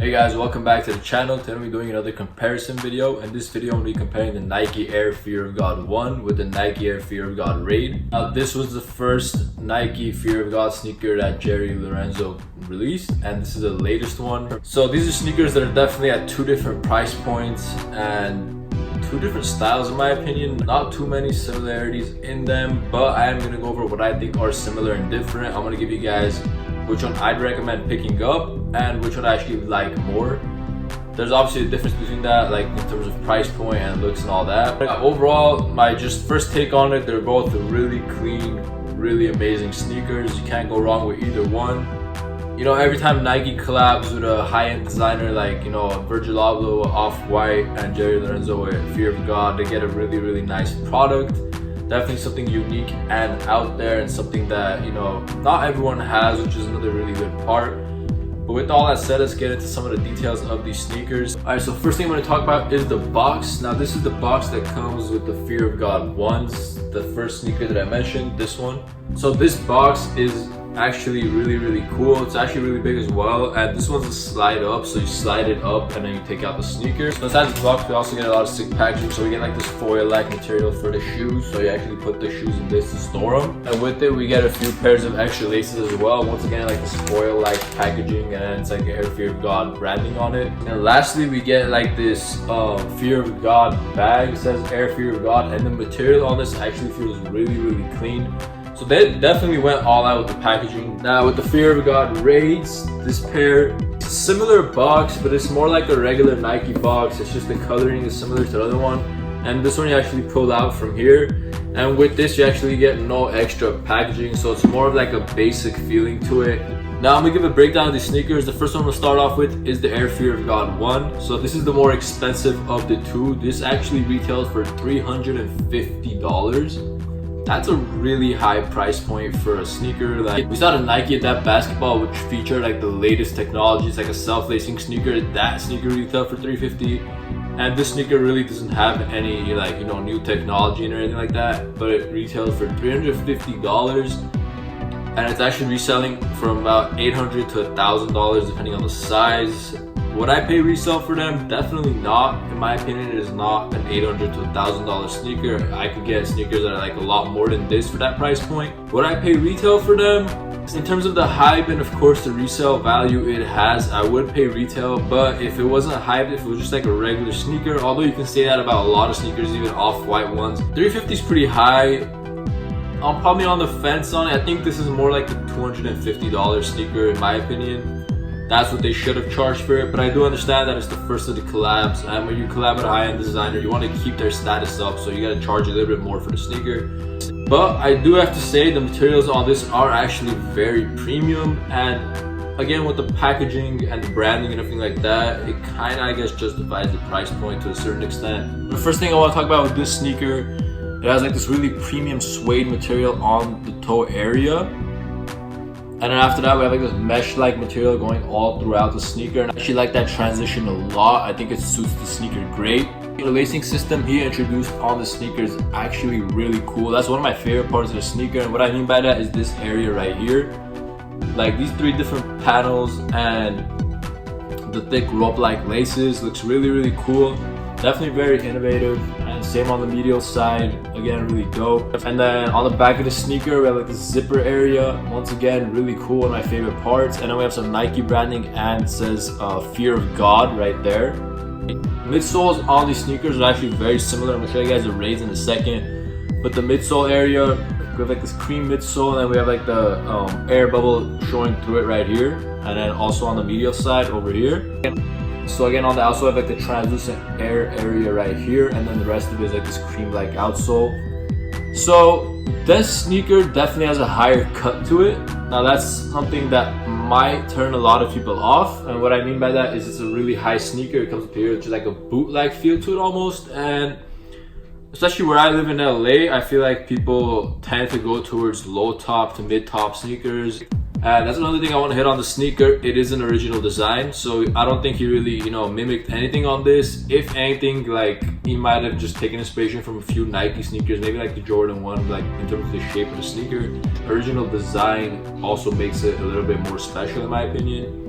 Hey guys, welcome back to the channel. Today we're doing another comparison video. In this video, I'm going to be comparing the Nike Air Fear of God 1 with the Nike Air Fear of God Raid. Now, this was the first Nike Fear of God sneaker that Jerry Lorenzo released, and this is the latest one. So these are sneakers that are definitely at two different price points and two different styles in my opinion. Not too many similarities in them, but I am going to go over what I think are similar and different. I'm going to give you guys which one I'd recommend picking up and which one I actually like more. There's obviously a difference between that, like in terms of price point and looks and all that. Overall, my just first take on it, they're both really clean, really amazing sneakers. You can't go wrong with either one. You know, every time Nike collabs with a high-end designer like, you know, Virgil Abloh, Off-White, and Jerry Lorenzo with Fear of God, they get a really nice product. Definitely something unique and out there, and something that, you know, not everyone has, which is another really good part. But with all that said, let's get into some of the details of these sneakers. Alright, so first thing I'm going to talk about is the box. Now this is the box that comes with the Fear of God 1s, the first sneaker that I mentioned, this one. So this box is actually really cool. It's actually really big as well, and this one's a slide up, so you slide it up and then you take out the sneaker. So inside the box we also get a lot of sick packaging, so we get like this foil-like material for the shoes, so you actually put the shoes in this to store them, and with it we get a few pairs of extra laces as well. Once again, like this foil-like packaging, and it's like Air Fear of God branding on it. And lastly, we get like this Fear of God bag. It says Air Fear of God, and the material on this actually feels really clean. So they definitely went all out with the packaging. Now with the Fear of God Raids, this pair, it's a similar box, but it's more like a regular Nike box. It's just the coloring is similar to the other one. And this one you actually pull out from here. And with this you actually get no extra packaging, so it's more of like a basic feeling to it. Now I'm gonna give a breakdown of these sneakers. The first one we'll start off with is the Air Fear of God 1. So this is the more expensive of the two. This actually retails for $350. That's a really high price point for a sneaker. Like, we saw the Nike Adapt basketball, which featured like the latest technology. It's like a self-lacing sneaker. That sneaker retailed for $350, and this sneaker really doesn't have any, like, you know, new technology or anything like that, but it retailed for $350, and it's actually reselling for about $800 to $1,000 depending on the size. Would I pay resale for them? Definitely not. In my opinion, it is not an $800 to $1,000 sneaker. I could get sneakers that are like a lot more than this for that price point. Would I pay retail for them? In terms of the hype and of course the resale value it has, I would pay retail. But if it wasn't hyped, if it was just like a regular sneaker, although you can say that about a lot of sneakers, even Off-White ones, $350 is pretty high. I'm probably on the fence on it. I think this is more like a $250 sneaker in my opinion. That's what they should have charged for it, but I do understand that it's the first of the collabs, and when you collab with a high-end designer, you want to keep their status up, so you got to charge a little bit more for the sneaker. But I do have to say the materials on this are actually very premium, and again with the packaging and the branding and everything like that, it kind of, I guess, justifies the price point to a certain extent. The first thing I want to talk about with this sneaker, it has like this really premium suede material on the toe area. And then after that, we have like this mesh-like material going all throughout the sneaker. And I actually like that transition a lot. I think it suits the sneaker great. The lacing system he introduced on the sneaker is actually really cool. That's one of my favorite parts of the sneaker. And what I mean by that is this area right here. Like these three different panels and the thick rope-like laces looks really cool. Definitely very innovative, and same on the medial side, again really dope. And then on the back of the sneaker we have like this zipper area, once again really cool, one of my favorite parts. And then we have some Nike branding, and it says Fear of God right there. Midsoles on these sneakers are actually very similar. I'm gonna show you guys the Raids in a second, but the midsole area, we have like this cream midsole, and then we have like the air bubble showing through it right here, and then also on the medial side over here. So again, on the outsole, I have like the translucent air area right here, and then the rest of it is like this cream-like outsole. So this sneaker definitely has a higher cut to it. Now that's something that might turn a lot of people off, and what I mean by that is it's a really high sneaker. It comes up here, it's just like a boot-like feel to it almost, and especially where I live in LA, I feel like people tend to go towards low top to mid top sneakers. And that's another thing I want to hit on the sneaker. It is an original design, so I don't think he really, you know, mimicked anything on this. If anything, like, he might have just taken inspiration from a few Nike sneakers, maybe like the Jordan 1, like in terms of the shape of the sneaker. Original design also makes it a little bit more special in my opinion.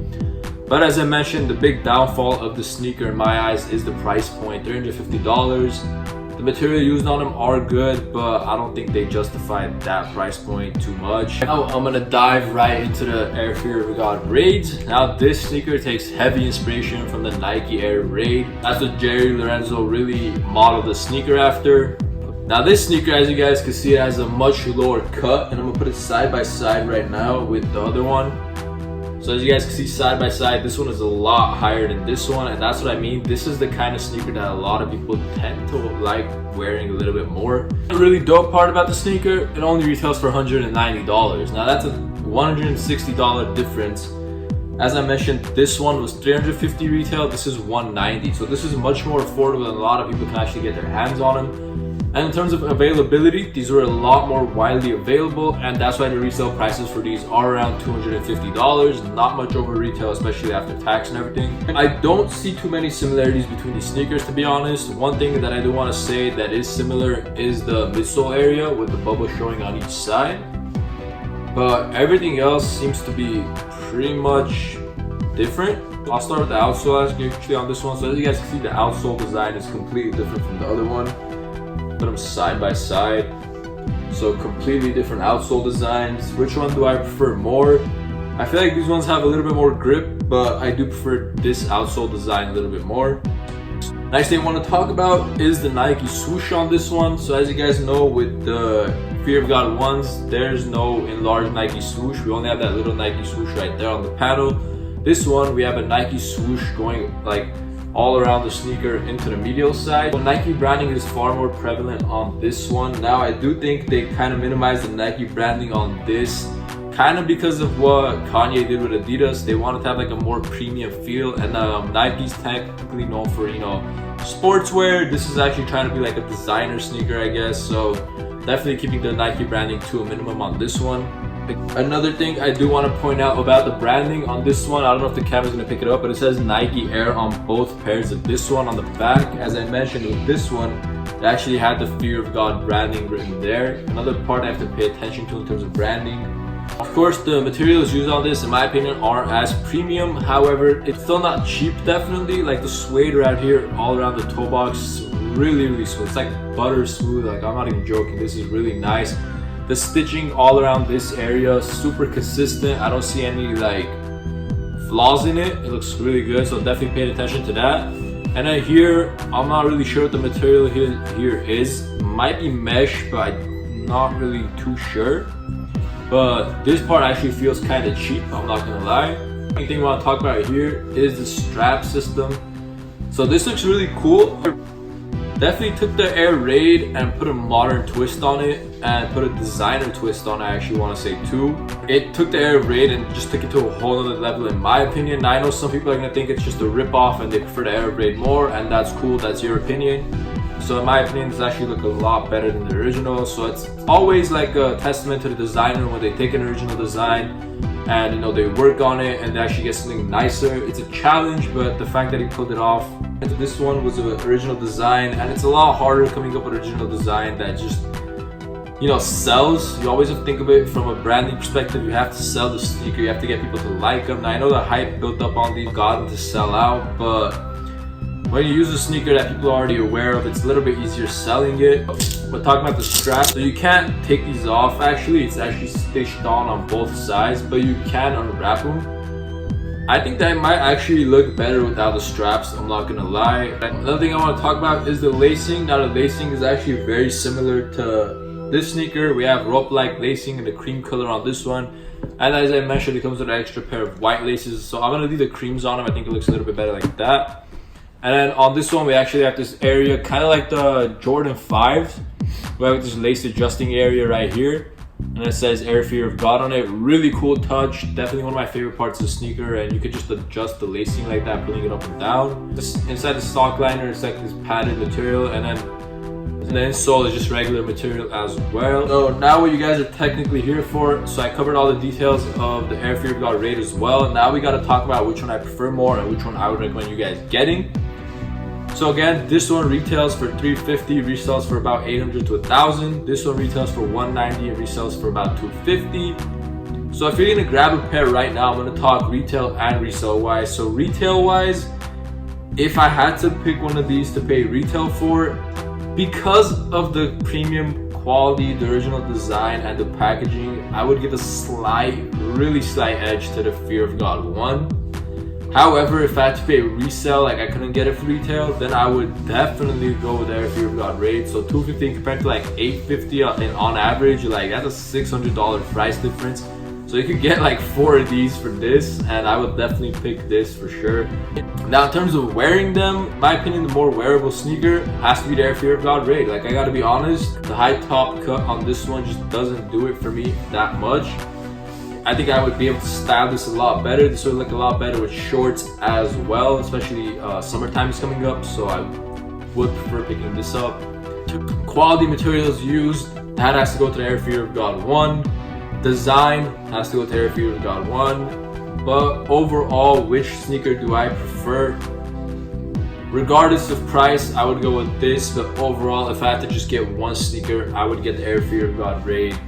But as I mentioned, the big downfall of the sneaker in my eyes is the price point, $350. The material used on them are good, but I don't think they justify that price point too much. Now I'm gonna dive right into the Air Fear of God Raids. Now this sneaker takes heavy inspiration from the Nike Air Raid. That's what Jerry Lorenzo really modeled the sneaker after. Now this sneaker, as you guys can see, it has a much lower cut, and I'm gonna put it side by side right now with the other one. So as you guys can see side by side, this one is a lot higher than this one, and that's what I mean. This is the kind of sneaker that a lot of people tend to like wearing a little bit more. The really dope part about the sneaker, it only retails for $190. Now that's a $160 difference. As I mentioned, this one was $350 retail, this is $190. So this is much more affordable than a lot of people can actually get their hands on them. And in terms of availability, these were a lot more widely available, and that's why the resale prices for these are around $250. Not much over retail, especially after tax and everything. I don't see too many similarities between these sneakers, to be honest. One thing that I do want to say that is similar is the midsole area with the bubble showing on each side. But everything else seems to be pretty much different. I'll start with the outsole actually on this one. So as you guys can see, the outsole design is completely different from the other one. Put them side by side, so completely different outsole designs. Which one do I prefer more? I feel like these ones have a little bit more grip, but I do prefer this outsole design a little bit more. Next thing I want to talk about is the Nike swoosh on this one. So as you guys know, with the Fear of God ones, there's no enlarged Nike swoosh. We only have that little Nike swoosh right there on the panel. This one, we have a Nike swoosh going like all around the sneaker into the medial side. So Nike branding is far more prevalent on this one. Now I do think they kind of minimized the Nike branding on this, kind of because of what Kanye did with Adidas. They wanted to have like a more premium feel, and Nike's technically known for, you know, sportswear. This is actually trying to be like a designer sneaker, I guess. So definitely keeping the Nike branding to a minimum on this one. Another thing I do want to point out about the branding on this one, I don't know if the camera's going to pick it up, but it says Nike Air on both pairs of this one on the back. As I mentioned with this one, it actually had the Fear of God branding written there. Another part I have to pay attention to in terms of branding. Of course, the materials used on this, in my opinion, aren't as premium. However, it's still not cheap, definitely. Like the suede right here, all around the toe box, really smooth. It's like butter smooth. Like, I'm not even joking. This is really nice. The stitching all around this area, super consistent. I don't see any like flaws in it. It looks really good, so definitely pay attention to that. And then here, I'm not really sure what the material here is. Might be mesh, but I'm not really too sure. But this part actually feels kind of cheap, I'm not gonna lie. The thing I want to talk about here is the strap system. So this looks really cool. Definitely took the Air Raid and put a modern twist on it, and put a designer twist on it, I actually want to say too. It took the Air Raid and just took it to a whole other level in my opinion. Now I know some people are going to think it's just a rip-off and they prefer the Air Raid more, and that's cool, that's your opinion. So in my opinion, this actually look a lot better than the original. So it's always like a testament to the designer when they take an original design and, you know, they work on it and they actually get something nicer. It's a challenge, but the fact that he pulled it off. And this one was an original design, and it's a lot harder coming up with original design that just, you know, sells. You always have to think of it from a branding perspective. You have to sell the sneaker, you have to get people to like them. Now I know the hype built up on these got them to sell out, but when you use a sneaker that people are already aware of, it's a little bit easier selling it. But talking about the strap, so you can't take these off actually. It's actually stitched on both sides, but you can unwrap them. I think that might actually look better without the straps, I'm not gonna lie. Another thing I want to talk about is the lacing. Now the lacing is actually very similar to this sneaker. We have rope-like lacing in the cream color on this one. And as I mentioned, it comes with an extra pair of white laces. So I'm gonna leave the creams on them. I think it looks a little bit better like that. And then on this one, we actually have this area, kind of like the Jordan 5s. We have this lace adjusting area right here. And it says Air Fear of God on it. Really cool touch. Definitely one of my favorite parts of the sneaker. And you could just adjust the lacing like that, pulling it up and down. Inside the stock liner, it's like this padded material. And then the insole is just regular material as well. So now what you guys are technically here for. So I covered all the details of the Air Fear of God Raid as well. Now we got to talk about which one I prefer more and which one I would recommend you guys getting. So again, this one retails for $350, resells for about $800 to $1,000. This one retails for $190 and resells for about $250. So if you're gonna grab a pair right now, I'm gonna talk retail and resale wise. So retail wise, if I had to pick one of these to pay retail for, because of the premium quality, the original design, and the packaging, I would give a really slight edge to the Fear of God 1. However, if I had to pay resale, like I couldn't get it for retail, then I would definitely go with the Fear of God Raid. So $250 compared to like $850 on average, like that's a $600 price difference. So you could get like 4 of these for this, and I would definitely pick this for sure. Now in terms of wearing them, in my opinion, the more wearable sneaker has to be the Fear of God Raid. Like I gotta be honest, the high top cut on this one just doesn't do it for me that much. I think I would be able to style this a lot better. This would look a lot better with shorts as well, especially summertime is coming up, so I would prefer picking this up. Quality materials used, that has to go to the Fear of God 1. Design has to go to Fear of God 1. But overall, which sneaker do I prefer? Regardless of price, I would go with this, but overall, if I had to just get one sneaker, I would get the Fear of God Raid.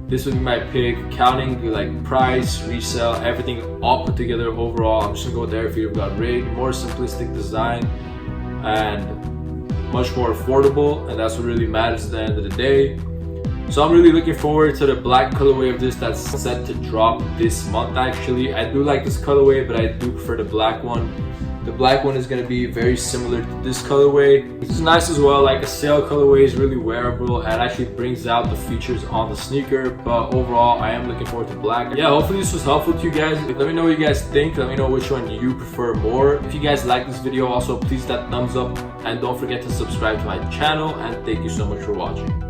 This would be my pick, counting like price, resale, everything all put together. Overall, I'm just gonna go with the Fear of God Raid. More simplistic design and much more affordable, and that's what really matters at the end of the day. So I'm really looking forward to the black colorway of this that's set to drop this month. Actually, I do like this colorway, but I do prefer the black one. The black one is going to be very similar to this colorway. It's nice as well. Like a sail colorway is really wearable and actually brings out the features on the sneaker. But overall, I am looking forward to black. Yeah, hopefully this was helpful to you guys. Let me know what you guys think. Let me know which one you prefer more. If you guys like this video, also please hit that thumbs up and don't forget to subscribe to my channel. And thank you so much for watching.